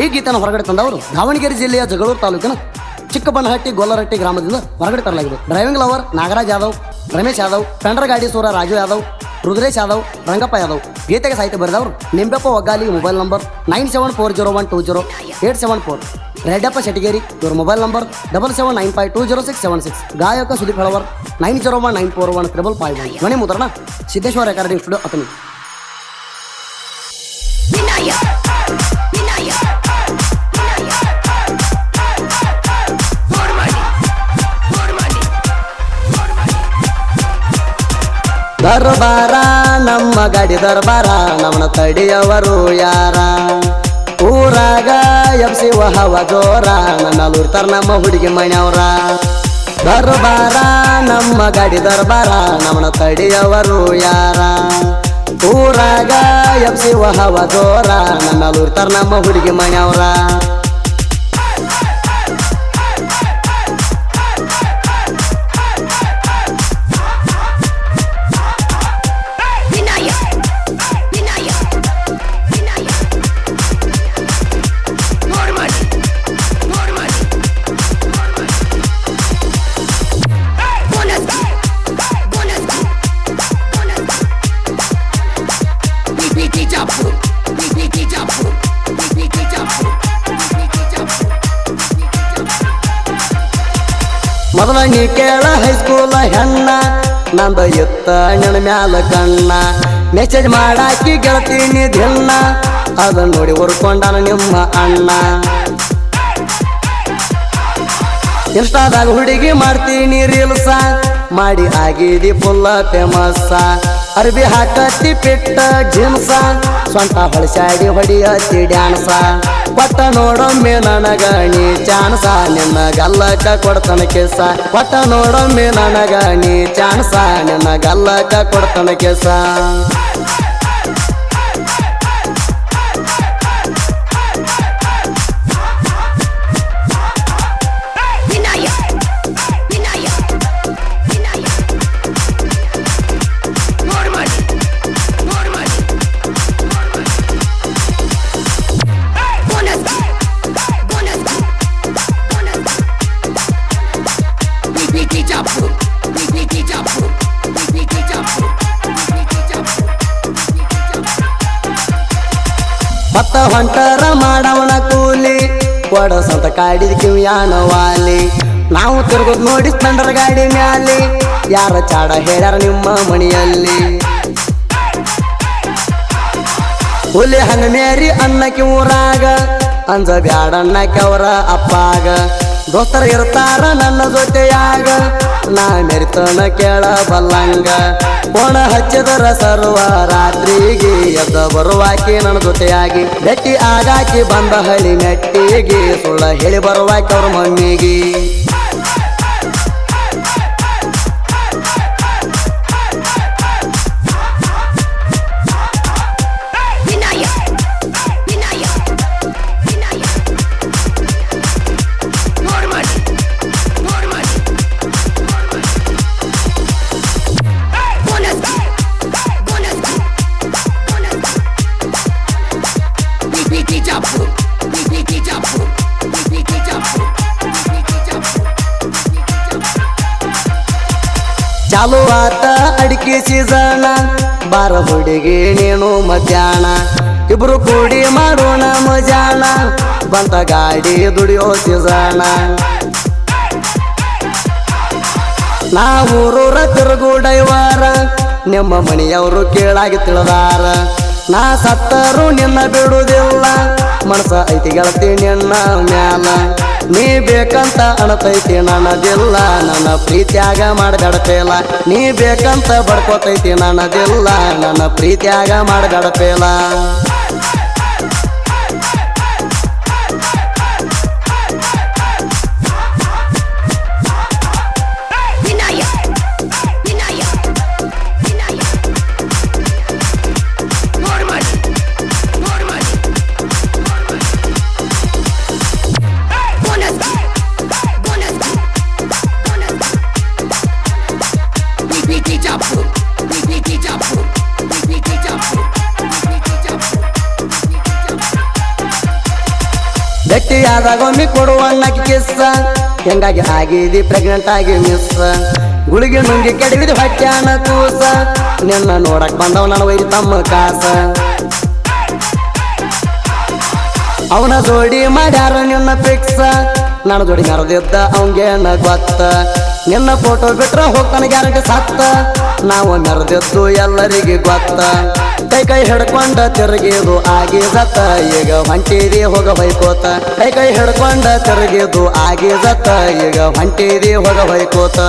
ಈ ಗೀತೆಯನ್ನು ಹೊರಗಡೆ ತಂದವರು ದಾವಣಗೆರೆ ಜಿಲ್ಲೆಯ ಜಗಳೂರು ತಾಲೂಕಿನ ಚಿಕ್ಕಬಣ್ಣಹಟ್ಟಿ ಗೊಲ್ಲರಟ್ಟಿ ಗ್ರಾಮದಿಂದ ಹೊರಗಡೆ ತರಲಾಗಿದೆ. Driving lover Nagaraj Yadav, Ramesh Yadav, tender ಗಾಡಿ ಸೂರ ರಾಜು ಯಾದವ್, ರುದ್ರೇಶ್ ಯಾದವ್, ರಂಗಪ್ಪ ಯಾದವ್. ಗೀತೆಗೆ ಸಾಹಿತ್ಯ ಬರೆದವರು ನಿಂಬೆಪ್ಪ ಒಗ್ಗಾಲಿ. Mobile number 9740120874. ರೆಡ್ಡಪ್ಪ ಶೆಟ್ಟಿಗೇರಿ, ಇವ್ರ ಮೊಬೈಲ್ ನಂಬರ್ 7795200676. ಗಾಯಕ ಸುದೀಪ್ ಹಳವರ್ 9019415551. ಧ್ವನಿ ಮುದ್ರಣ ಸಿದ್ದೇಶ್ವರ ರೆಕಾರ್ಡಿಂಗ್ ಸ್ಟುಡಿಯೋ ಅತನಿ. ದರ್ಬಾರ ನಮ್ಮ ಗಾಡಿ ದರ್ಬಾರ, ನಮ್ಮನ ತಡಿಯವರು ಯಾರ? ಊರಾಗ ಎಬ್ಸಿ ಹವ ಜೋರ, ನನ್ನ ಲೂರ್ತಾರ ನಮ್ಮ ಹುಡುಗಿ ಮನೆಯವರ. ದರ್ಬಾರ ನಮ್ಮ ಗಾಡಿ ದರ್ಬಾರ, ನಮ್ಮನ ತಡಿಯವರು ಯಾರ? ಊರಾಗ ಎಬ್ಸಿ ಹವ ಜೋರ, ನನ್ನ ಲೂರ್ತಾರ ನಮ್ಮ ಹುಡುಗಿ ಮನೆಯವರ. ಮೊದಲ ನೀ ಕೇಳ ಹೈಸ್ಕೂಲ ಹೆಣ್ಣ, ನಂದ ಎತ್ತ ನಿನ್ನ ಮ್ಯಾಲ ಕಣ್ಣ. ಮೆಸೇಜ್ ಮಾಡಾಕಿ ಗೆಳತೀನಿ ದಿನ್ನ, ಅದನ್ನ ನೋಡಿ ಹೊರ್ಕೊಂಡಾನ ನಿಮ್ಮ ಅಣ್ಣ. ಇನ್ಸ್ಟಾದಾಗ ಹುಡುಗಿ ಮಾಡ್ತೀನಿ ರೀಲ್ಸ, ಮಾಡಿ ಆಗಿದಿ ಫುಲ್ಲ ಫೇಮಸ್ಸ. ಅರ್ಬಿ ಹಾಕತ್ತಿ ಪಿಟ್ಟ ಜೀನ್ಸ, ಸ್ವಂತ ಹೊಳಸಾಡಿ ಹೊಡಿಯತ್ತಿ ಡ್ಯಾನ್ಸ. ಒಟ್ಟ ನೋಡೊಮ್ಮೆ ನನಗ ನೀ ಚಾನ್ಸ, ನಿನ್ನ ಗಲ್ಲಕ್ಕ ಕೊಡ್ತನ ಕೆಸ. ಒಟ್ಟ ನೋಡೊಮ್ಮೆ ನನಗ ನೀ ಚಾನ್ಸ, ನಿನ್ನ ಗಲ್ಲಕ್ಕ ಕೊಡ್ತನ ಕೆಸ. ಮತ್ತ ಹೊಂಟರ ಮಾಡವನ ಕೂಲಿ, ಕೊಡಸಂತ ಕಾಡಿದ ಕಿವಿಯಾನ ವಾಲಿ. ನಾವು ತಿರುಗುದ್ ನೋಡಿ ಸ್ಪೆಂಡರ್ ಗಾಡಿ ಮ್ಯಾಲಿ, ಯಾರ ಚಾಡ ಹೇಳ್ಯಾರ ನಿಮ್ಮ ಮಣಿಯಲ್ಲಿ? ಹುಲಿ ಹಂಗ ಮೇರಿ ಅನ್ನಕ್ಕೆ ಊರಾಗ, ಅಂಜ ಬ್ಯಾಡನ್ನಕ್ಕೆ ಅವರ ಅಪ್ಪಾಗ. ದೋಸ್ತರು ಇರ್ತಾರ ನನ್ನ ಜೊತೆಯಾಗ, ನಾ ಮೆರಿತನ ಕೇಳ ಬಲ್ಲಂಗ. ಕೋಣ ಹಚ್ಚಿದರ ಸರ್ವ ರಾತ್ರಿಗೆ, ಎದ್ದ ಬರುವಾಕಿ ನನ್ನ ಜೊತೆಯಾಗಿ. ಬೆಟ್ಟಿ ಆಗಾಕಿ ಬಂದ ಹಳಿ ಮೆಟ್ಟಿಗೆ, ಸುಳ್ಳ ಹೇಳಿ ಬರುವಾಕಿ ಅವ್ರ ಮಮ್ಮಿಗೆ. ಚಾಲು ಆತ ಅಡಿಕೆ ಸೀಸನ, ಬಾರ ಹುಡುಗಿ ನೀನು ಮಧ್ಯಾಹ್ನ. ಇಬ್ರು ಕೂಡಿ ಮಾಡೋಣ ಮಜಾನ, ಬಂತ ಗಾಡಿ ದುಡಿಯೋ ಸೀಸನ. ನಾವೂರೂರ ತಿರುಗು ಡೈವಾರ, ನಿಮ್ಮ ಮನೆಯವರು ಕೇಳಾಗಿ ತಿಳಿದಾರ. ನಾ ಸತ್ತರು ನಿನ್ನ ಬಿಡುವುದಿಲ್ಲ, ಮನಸ ಐತಿ ಗೆಳತಿ ನಿನ್ನ ಮ್ಯಾಲ. ನೀ ಬೇಕಂತ ಅಣತೈತಿ ನನ್ನದಿಲ್ಲ, ನನ್ನ ಪ್ರೀತಿಯಾಗ ಮಾಡಬೇಡಪೇಲ. ನೀ ಬೇಕಂತ ಬಡ್ಕೋತೈತಿ ನನ್ನದಿಲ್ಲ, ನನ್ನ ಪ್ರೀತಿಯಾಗ ಮಾಡಬೇಡಪೇಲ. Beat it up. ಗಟ್ಟಿಯಾದಾಗೊಮ್ಮೆ ಕೊಡುವಣ್ಣಕ್ಕೆ ಕಿಸ್ಸ ಹೆಂಗಾಗಿ ಆಗಿದಿ ಪ್ರೆಗ್ನೆಂಟ್ ಆಗಿ ಮಿಸ್ ಗುಳಿಗೆ ನುಂಗಿ ಕೆಡವಿದ ಹೊಟ್ಯಾನ ಕೂಸ ನಿನ್ನ ನೋಡಕ್ ಬಂದವ ನನ್ನ ವೈರಿ ತಮ್ಮ ಕಾಸ ಅವನ ಜೋಡಿ ಮಾಡ್ಯಾರ ನಿನ್ನ ಫಿಕ್ಸ ನನ್ನ ಜೋಡಿ ಮೆರೆದಿದ್ದ ಅವಂಗೇನ ಗೊತ್ತ ನಿನ್ನ ಫೋಟೋ ಬಿಟ್ರ ಹೋಗ್ತಾನೆ ಗ್ಯಾರಂಟಿ ಸತ್ತ ನಾವು ಮೆರೆದಿದ್ದು ಎಲ್ಲರಿಗೆ ಗೊತ್ತ ಕೈ ಹಿಡ್ಕೊಂಡ ತಿರುಗಿದು ಆಗಿ ಸತ್ತ ಈಗ ಹೊಂಟಿದಿ ಹೋಗ ಹೊಯ್ಕೋತ ಕೈ ಹಿಡ್ಕೊಂಡ ತಿರುಗಿದು ಆಗಿ ಸತ್ತ ಈಗ ಹೊಂಟಿದಿ ಹೋಗ ಹೊಯ್ಕೋತ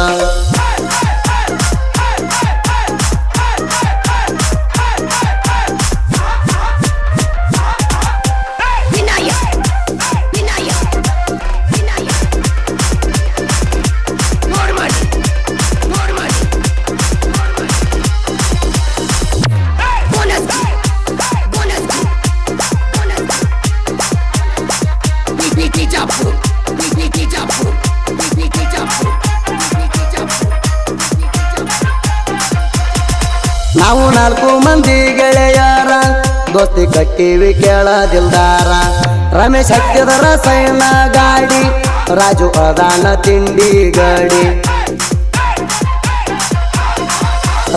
ನಾವು 4 ಮಂದಿ ಗೆಳೆಯರ ದೋಸ್ತಿ ಕಟ್ಟಿವಿ ಕೇಳದಿಲ್ದಾರ ರಮೇಶ್ ಹತ್ತಿದರ ಸೈನ ಗಾಡಿ ರಾಜು ಅದಾನ ತಿಂಡಿ ಗಾಡಿ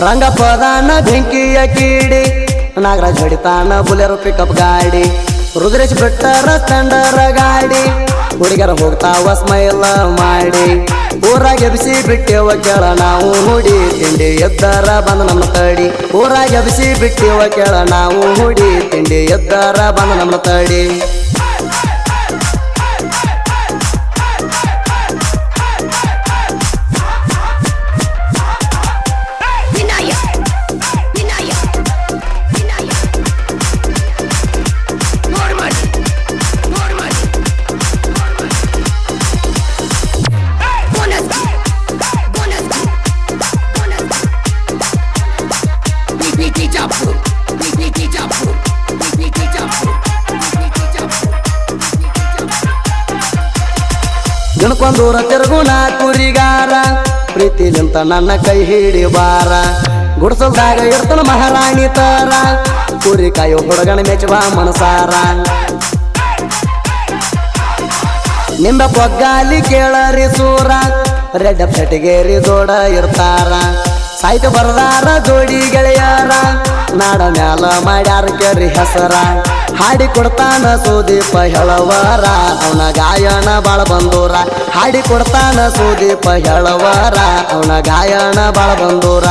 ರಂಗಪ್ಪದಾನ ಬೆಂಕಿಯ ಕೀಡಿ ನಾಗರಾಜ್ ಹೊಡಿತಾನ ಬುಲೆರೋ ಪಿಕಪ್ ಗಾಡಿ ರುದ್ರೇಶ್ ಬಿಟ್ಟರ ಸ್ಟ್ಯಾಂಡರ ಗಾಡಿ ಹುಡುಗರ ಹೋಗ್ತಾವ ಸ್ಮೈಲ್ ಮಾಡಿ ಊರಾಗ ಎಬ್ಸಿ ಬಿಟ್ಟೇವ ಕೇಳ ನಾವು ಹುಡಿ ತಿಂಡಿ ಎದ್ದಾರ ಬಂದ ನಮ್ಮ ತಡಿ ಊರಾಗ ಎಬ್ಸಿ ಬಿಟ್ಟೇವ ಕೇಳ ನಾವು ಹುಡಿ ತಿಂಡಿ ಎದ್ದಾರ ಬಂದ ನಮ್ಮ ತಡಿ ದಿನಕ್ಕೊಂದೂರ ತಿರುಗುಣ ಕುರಿಗಾರ ಪ್ರೀತಿಲಿಂತ ನನ್ನ ಕೈ ಹಿಡಿ ಬಾರ ಗುಡ್ಸಲ್ದಾಗ ಇರ್ತನ ಮಹಾರಾಣಿ ತರ ಕುರಿ ಕಾಯೋ ಹುಡುಗನ ಮೆಚ್ಚುವ ಮನಸಾರ ನಿಂಬ ಪೊಗ್ಗಾಲಿ ಕೇಳರಿ ಸೂರ ರೆಡ್ ಶೆಟ್ಟಿಗೇರಿ ಜೋಡ ಇರ್ತಾರ ಸಾಯ್ತು ಬರದಾರ ಜೋಡಿ ಗೆಳೆಯರ ನಾಡ ಮ್ಯಾಲ ಮಾಡ್ಯಾರ ಕೇರಿ ಹೆಸರ ಹಾಡಿ ಕೊಡ್ತಾನ ಸುದೀಪ ಹೇಳವರ ಅವನ ಗಾಯನ ಬಾಳ ಬಂದೂರ ಹಾಡಿ ಕೊಡ್ತಾನ ಸುದೀಪ ಹೇಳವರ ಅವನ ಗಾಯನ ಬಾಳ ಬಂದೂರ